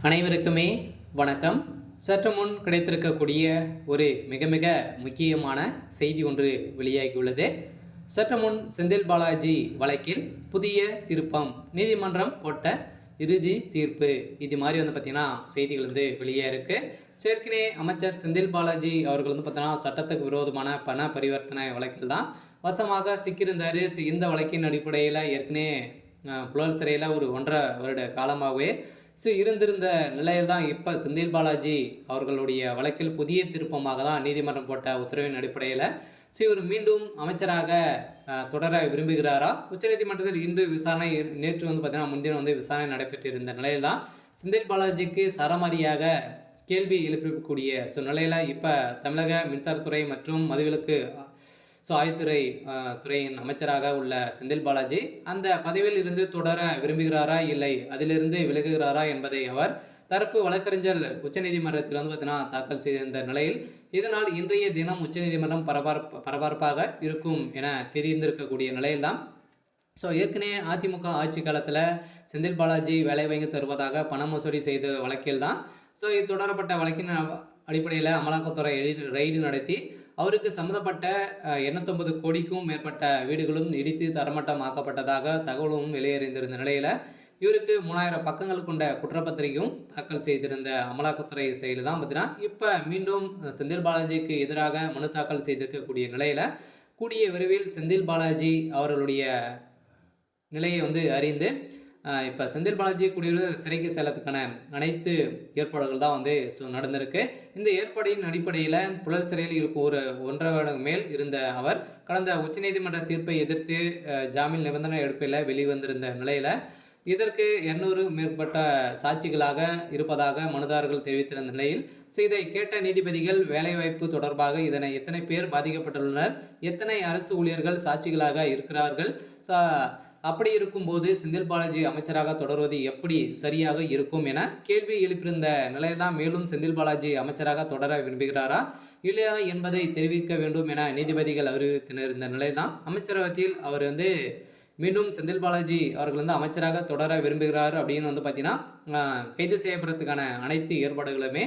அனைவருக்குமே வணக்கம். சற்று முன் கிடைத்திருக்கக்கூடிய ஒரு மிக மிக முக்கியமான செய்தி ஒன்று வெளியாகியுள்ளது. சற்று முன் செந்தில் பாலாஜி வழக்கில் புதிய திருப்பம், நீதிமன்றம் போட்ட இறுதி தீர்ப்பு, இது மாதிரி பார்த்திங்கன்னா செய்திகள் வெளியே இருக்குது. ஏற்கனவே அமைச்சர் செந்தில் பாலாஜி அவர்கள் பார்த்தீங்கன்னா சட்டத்துக்கு விரோதமான பண பரிவர்த்தனை வழக்கில் தான் வசமாக சிக்கியிருந்தார். இந்த வழக்கின் அடிப்படையில் ஏற்கனவே புழல் சிறையில் ஒரு 1.5 வருட காலமாகவே இருந்திருந்த நிலையில் தான் இப்போ செந்தில் பாலாஜி அவர்களுடைய வழக்கில் புதிய திருப்பமாக தான் நீதிமன்றம் போட்ட உத்தரவின் அடிப்படையில் இவர் மீண்டும் அமைச்சராக தொடர விரும்புகிறாரா? உச்சநீதிமன்றத்தில் இன்று விசாரணை, நேற்று பார்த்தீங்கன்னா முன்தினம் விசாரணை நடைபெற்றிருந்த நிலையில் தான் செந்தில் பாலாஜிக்கு சரமாரியாக கேள்வி எழுப்பக்கூடிய நிலையில் இப்போ தமிழக மின்சாரத்துறை மற்றும் மதுவிலக்கு ஆயத்துறை துறையின் அமைச்சராக உள்ள செந்தில் பாலாஜி அந்த பதவியில் இருந்து தொடர விரும்புகிறாரா, இல்லை அதிலிருந்து விலகுகிறாரா என்பதை அவர் தரப்பு வழக்கறிஞர் உச்சநீதிமன்றத்தில் பார்த்தீங்கன்னா தாக்கல் செய்திருந்த நிலையில், இதனால் இன்றைய தினம் உச்சநீதிமன்றம் பரபரப்பாக இருக்கும் என தெரிந்திருக்கக்கூடிய நிலையில்தான். ஏற்கனவே அதிமுக ஆட்சி காலத்தில் செந்தில் பாலாஜி வேலை வாங்கி தருவதாக பண மோசடி செய்த வழக்கில் தான் இது தொடரப்பட்ட வழக்கின் அடிப்படையில் அமலாக்கத்துறை ரெய்டு நடத்தி அவருக்கு சம்மந்தப்பட்ட 89 கோடிக்கும் மேற்பட்ட வீடுகளும் இடித்து தரமட்டமாக்கப்பட்டதாக தகவலும் வெளியேறியிருந்த நிலையில் இவருக்கு 3000 பக்கங்கள் கொண்ட குற்றப்பத்திரிகையும் தாக்கல் செய்திருந்த அமலாக்கத்துறை செயல் தான் பார்த்தீங்கன்னா இப்போ மீண்டும் செந்தில் பாலாஜிக்கு எதிராக மனு தாக்கல் செய்திருக்கக்கூடிய நிலையில் கூடிய விரைவில் செந்தில் பாலாஜி அவர்களுடைய நிலையை அறிந்து இப்போ செந்தில் பாலாஜி குடியுரிமை சிறைக்கு செல்லத்துக்கான அனைத்து ஏற்பாடுகள் தான் நடந்திருக்கு. இந்த ஏற்பாடின் அடிப்படையில் புழல் சிறையில் இருக்கும் ஒரு 1.5 வருடம் மேல் இருந்த அவர் கடந்த உச்சநீதிமன்ற தீர்ப்பை எதிர்த்து ஜாமீன் நிபந்தனை எடுப்பில் வெளிவந்திருந்த நிலையில் இதற்கு 200 மேற்பட்ட சாட்சிகளாக இருப்பதாக மனுதாரர்கள் தெரிவித்திருந்த நிலையில் இதை கேட்ட நீதிபதிகள் வேலைவாய்ப்பு தொடர்பாக இதனை எத்தனை பேர் பாதிக்கப்பட்டுள்ளனர், எத்தனை அரசு ஊழியர்கள் சாட்சிகளாக இருக்கிறார்கள், அப்படி இருக்கும்போது செந்தில் பாலாஜி அமைச்சராக தொடர்வது எப்படி சரியாக இருக்கும் என கேள்வி எழுப்பியிருந்த நிலையில் தான் மேலும் செந்தில் பாலாஜி அமைச்சராக தொடர விரும்புகிறாரா இல்லையா என்பதை தெரிவிக்க வேண்டும் என நீதிபதிகள் அறிவித்திருந்த நிலையில் தான் அமைச்சரகத்தில் அவர் மீண்டும் செந்தில் பாலாஜி அவர்கள் அமைச்சராக தொடர விரும்புகிறார் அப்படின்னு பார்த்தீங்கன்னா கைது செய்யப்படுறதுக்கான அனைத்து ஏற்பாடுகளுமே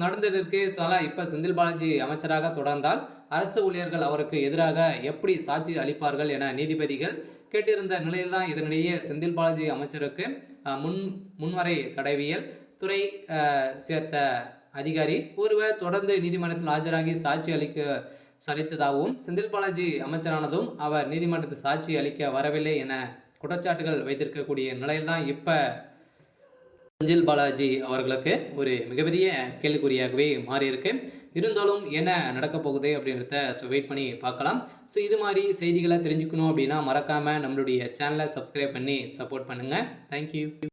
நடந்துருக்கு. இப்போ செந்தில் பாலாஜி அமைச்சராக தொடர்ந்தால் அரசு ஊழியர்கள் அவருக்கு எதிராக எப்படி சாட்சி அளிப்பார்கள் என நீதிபதிகள் கேட்டிருந்த நிலையில் தான் இதனிடையே செந்தில் பாலாஜி அமைச்சருக்கு முன்வரை தடவியல் துறை சேர்த்த அதிகாரி ஒருவர் தொடர்ந்து நீதிமன்றத்தில் ஆஜராகி சாட்சி அளித்ததாகவும் செந்தில் பாலாஜி அமைச்சரானதும் அவர் நீதிமன்றத்தில் சாட்சி அளிக்க வரவில்லை என குற்றச்சாட்டுகள் வைத்திருக்கக்கூடிய நிலையில் தான் இப்போ செந்தில் பாலாஜி அவர்களுக்கு ஒரு மிகப்பெரிய கேள்விக்குறியாகவே மாறியிருக்கு. இருந்தாலும் என்ன நடக்க போகுது அப்படின்றத வெயிட் பண்ணி பார்க்கலாம். இது மாதிரி செய்திகளை தெரிஞ்சுக்கணும் அப்படின்னா மறக்காமல் நம்மளுடைய சேனலை சப்ஸ்கிரைப் பண்ணி சப்போர்ட் பண்ணுங்கள். தேங்க்யூ.